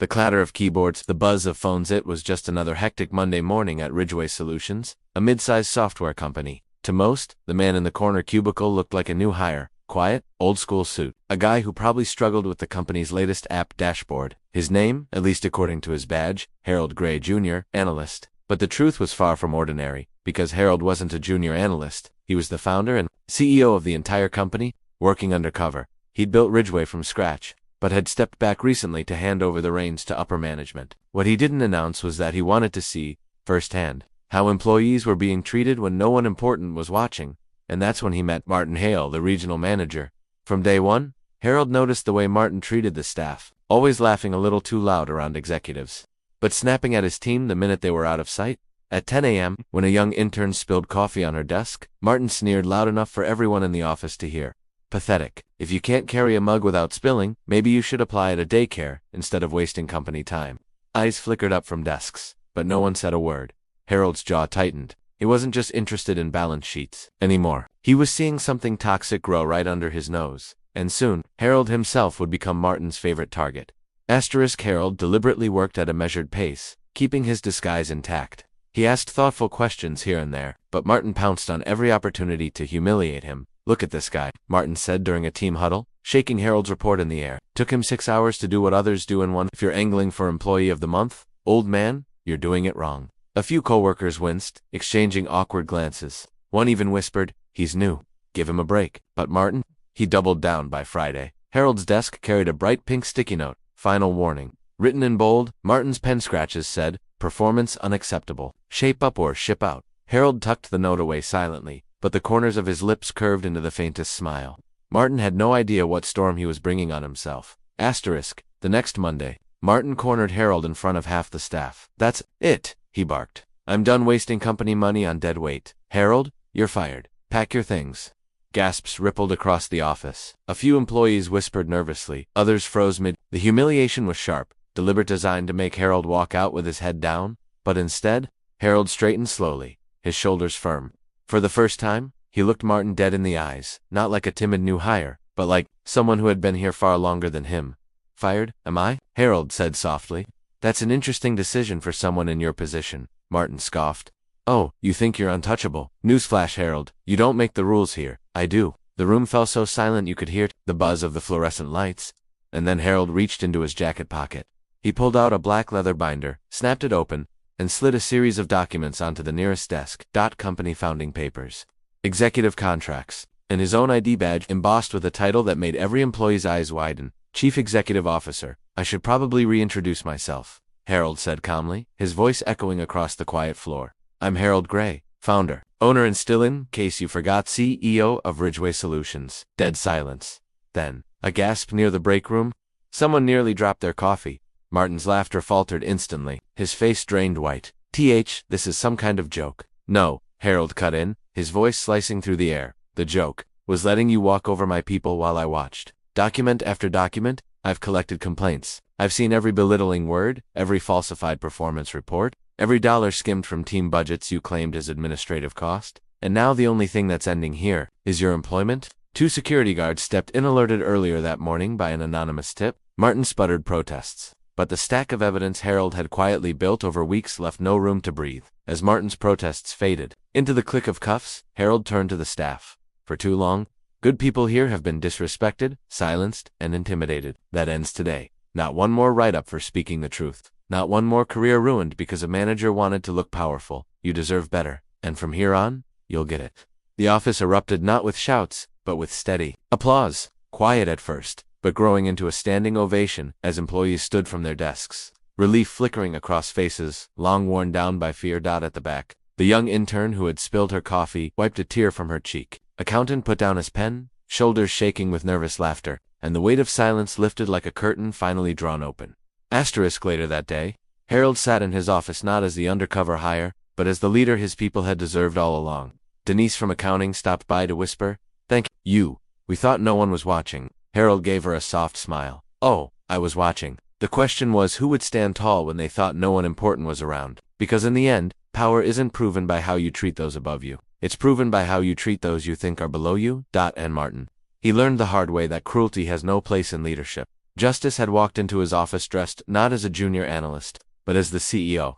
The clatter of keyboards, the buzz of phones. It was just another hectic Monday morning at Ridgeway Solutions, a mid-sized software company. To most, the man in the corner cubicle looked like a new hire. Quiet, old-school suit. A guy who probably struggled with the company's latest app dashboard. His name, at least according to his badge, Harold Gray Jr., analyst. But the truth was far from ordinary, because Harold wasn't a junior analyst. He was the founder and CEO of the entire company, working undercover. He'd built Ridgeway from scratch, but had stepped back recently to hand over the reins to upper management. What he didn't announce was that he wanted to see, firsthand, how employees were being treated when no one important was watching, and that's when he met Martin Hale, the regional manager. From day one, Harold noticed the way Martin treated the staff, always laughing a little too loud around executives, but snapping at his team the minute they were out of sight. At 10 a.m., when a young intern spilled coffee on her desk, Martin sneered loud enough for everyone in the office to hear. Pathetic. If you can't carry a mug without spilling, maybe you should apply at a daycare, instead of wasting company time. Eyes flickered up from desks, but no one said a word. Harold's jaw tightened. He wasn't just interested in balance sheets anymore. He was seeing something toxic grow right under his nose, and soon, Harold himself would become Martin's favorite target. Harold deliberately worked at a measured pace, keeping his disguise intact. He asked thoughtful questions here and there, but Martin pounced on every opportunity to humiliate him. Look at this guy, Martin said during a team huddle, shaking Harold's report in the air. Took him 6 hours to do what others do in one. If you're angling for Employee of the Month, old man, you're doing it wrong. A few coworkers winced, exchanging awkward glances. One even whispered, he's new. Give him a break. But Martin? He doubled down by Friday. Harold's desk carried a bright pink sticky note. Final warning. Written in bold, Martin's pen scratches said, performance unacceptable. Shape up or ship out. Harold tucked the note away silently, but the corners of his lips curved into the faintest smile. Martin had no idea what storm he was bringing on himself. The next Monday, Martin cornered Harold in front of half the staff. That's it, he barked. I'm done wasting company money on dead weight. Harold, you're fired. Pack your things. Gasps rippled across the office. A few employees whispered nervously, others froze mid. The humiliation was sharp, deliberate, designed to make Harold walk out with his head down, but instead, Harold straightened slowly, his shoulders firm. For the first time, he looked Martin dead in the eyes, not like a timid new hire, but like someone who had been here far longer than him. Fired, am I? Harold said softly. That's an interesting decision for someone in your position, Martin scoffed. Oh, you think you're untouchable? Newsflash, Harold, you don't make the rules here. I do. The room fell so silent you could hear the buzz of the fluorescent lights, and then Harold reached into his jacket pocket. He pulled out a black leather binder, snapped it open, and slid a series of documents onto the nearest desk. Company founding papers, executive contracts, and his own ID badge embossed with a title that made every employee's eyes widen. Chief Executive Officer. I should probably reintroduce myself, Harold said calmly, his voice echoing across the quiet floor. I'm Harold Gray, founder, owner, and still, in case you forgot, CEO of Ridgeway Solutions. Dead silence. Then, a gasp near the break room. Someone nearly dropped their coffee. Martin's laughter faltered instantly, his face drained white. This is some kind of joke. No, Harold cut in, his voice slicing through the air. The joke was letting you walk over my people while I watched. Document after document, I've collected complaints. I've seen every belittling word, every falsified performance report, every dollar skimmed from team budgets you claimed as administrative cost. And now the only thing that's ending here is your employment. 2 security guards stepped in, alerted earlier that morning by an anonymous tip. Martin sputtered protests, but the stack of evidence Harold had quietly built over weeks left no room to breathe. As Martin's protests faded into the click of cuffs, Harold turned to the staff. For too long, good people here have been disrespected, silenced, and intimidated. That ends today. Not one more write-up for speaking the truth. Not one more career ruined because a manager wanted to look powerful. You deserve better. And from here on, you'll get it. The office erupted not with shouts, but with steady applause. Quiet at first, but growing into a standing ovation as employees stood from their desks. Relief flickering across faces, long worn down by fear. At the back, the young intern who had spilled her coffee wiped a tear from her cheek. Accountant put down his pen, shoulders shaking with nervous laughter, and the weight of silence lifted like a curtain finally drawn open. Later that day, Harold sat in his office not as the undercover hire, but as the leader his people had deserved all along. Denise from accounting stopped by to whisper, "Thank you. We thought no one was watching." Harold gave her a soft smile. "Oh, I was watching." The question was who would stand tall when they thought no one important was around. Because in the end, power isn't proven by how you treat those above you. It's proven by how you treat those you think are below you. And Martin. He learned the hard way that cruelty has no place in leadership. Justice had walked into his office dressed not as a junior analyst, but as the CEO.